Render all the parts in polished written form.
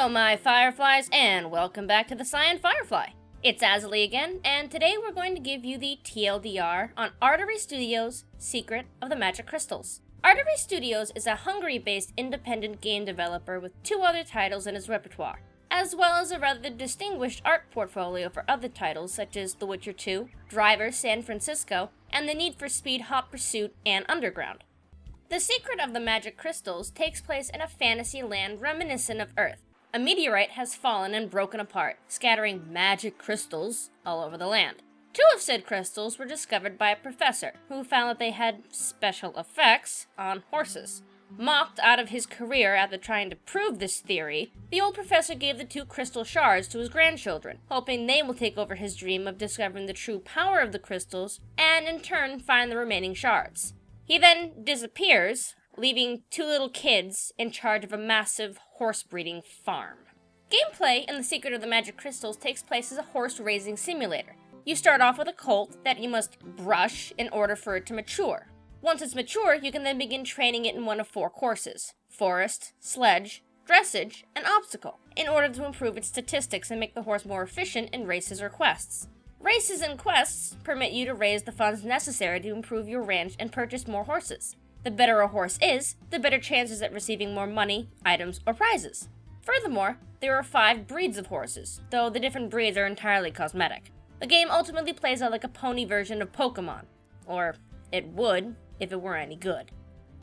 Hello, my Fireflies, and welcome back to the Cyan Firefly. It's Azilie again, and today we're going to give you the TLDR on Artery Studios' Secret of the Magic Crystals. Artery Studios is a Hungary-based independent game developer with 2 other titles in his repertoire, as well as a rather distinguished art portfolio for other titles such as The Witcher 2, Driver San Francisco, and the Need for Speed Hot Pursuit and Underground. The Secret of the Magic Crystals takes place in a fantasy land reminiscent of Earth. A meteorite has fallen and broken apart, scattering magic crystals all over the land. 2 of said crystals were discovered by a professor, who found that they had special effects on horses. Mocked out of his career after trying to prove this theory, the old professor gave the 2 crystal shards to his grandchildren, hoping they will take over his dream of discovering the true power of the crystals, and in turn find the remaining shards. He then disappears, leaving 2 little kids in charge of a massive horse breeding farm. Gameplay in The Secret of the Magic Crystals takes place as a horse raising simulator. You start off with a colt that you must brush in order for it to mature. Once it's mature, you can then begin training it in one of 4 courses: forest, sledge, dressage, and obstacle, in order to improve its statistics and make the horse more efficient in races or quests. Races and quests permit you to raise the funds necessary to improve your ranch and purchase more horses. The better a horse is, the better chances at receiving more money, items, or prizes. Furthermore, there are 5 breeds of horses, though the different breeds are entirely cosmetic. The game ultimately plays out like a pony version of Pokemon, or it would if it were any good.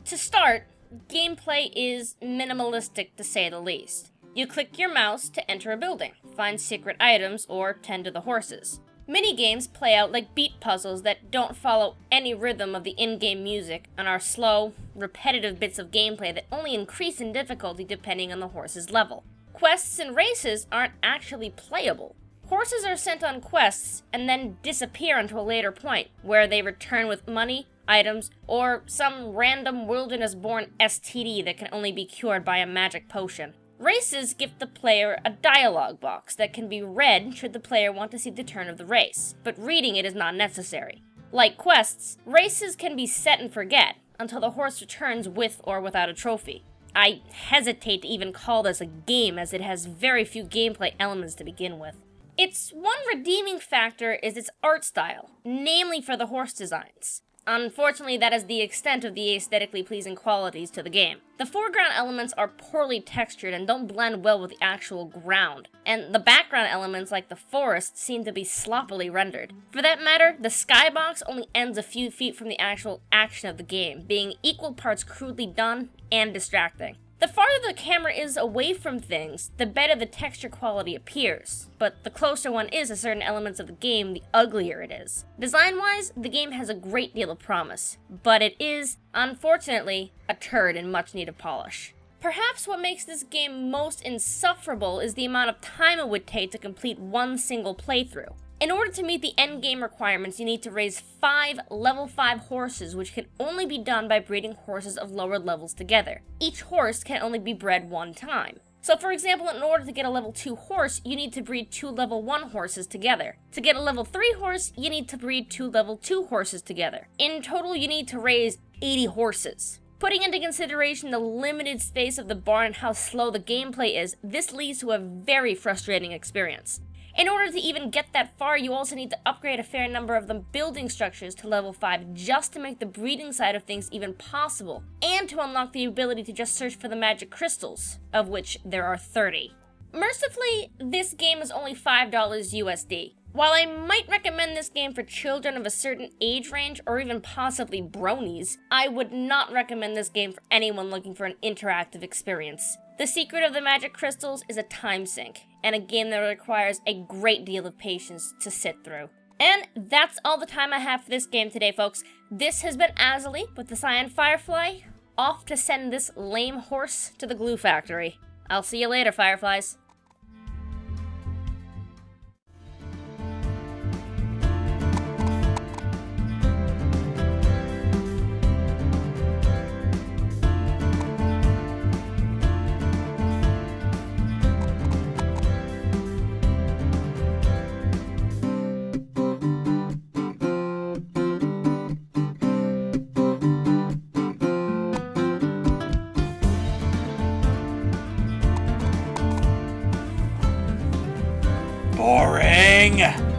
To start, gameplay is minimalistic to say the least. You click your mouse to enter a building, find secret items, or tend to the horses. Mini-games play out like beat puzzles that don't follow any rhythm of the in-game music and are slow, repetitive bits of gameplay that only increase in difficulty depending on the horse's level. Quests and races aren't actually playable. Horses are sent on quests and then disappear until a later point, where they return with money, items, or some random wilderness-born STD that can only be cured by a magic potion. Races give the player a dialogue box that can be read should the player want to see the turn of the race, but reading it is not necessary. Like quests, races can be set and forget until the horse returns with or without a trophy. I hesitate to even call this a game, as it has very few gameplay elements to begin with. Its one redeeming factor is its art style, namely for the horse designs. Unfortunately, that is the extent of the aesthetically pleasing qualities to the game. The foreground elements are poorly textured and don't blend well with the actual ground, and the background elements like the forest seem to be sloppily rendered. For that matter, the skybox only ends a few feet from the actual action of the game, being equal parts crudely done and distracting. The farther the camera is away from things, the better the texture quality appears, but the closer one is to certain elements of the game, the uglier it is. Design-wise, the game has a great deal of promise, but it is, unfortunately, a turd in much need of polish. Perhaps what makes this game most insufferable is the amount of time it would take to complete one single playthrough. In order to meet the endgame requirements, you need to raise 5 level 5 horses, which can only be done by breeding horses of lower levels together. Each horse can only be bred 1 time. So for example, in order to get a level 2 horse, you need to breed 2 level 1 horses together. To get a level 3 horse, you need to breed 2 level 2 horses together. In total, you need to raise 80 horses. Putting into consideration the limited space of the barn and how slow the gameplay is, this leads to a very frustrating experience. In order to even get that far, you also need to upgrade a fair number of the building structures to level 5 just to make the breeding side of things even possible, and to unlock the ability to just search for the magic crystals, of which there are 30. Mercifully, this game is only $5 USD. While I might recommend this game for children of a certain age range, or even possibly bronies, I would not recommend this game for anyone looking for an interactive experience. The Secret of the Magic Crystals is a time sink, and a game that requires a great deal of patience to sit through. And that's all the time I have for this game today, folks. This has been Azilie with the Cyan Firefly, off to send this lame horse to the glue factory. I'll see you later, Fireflies. boring.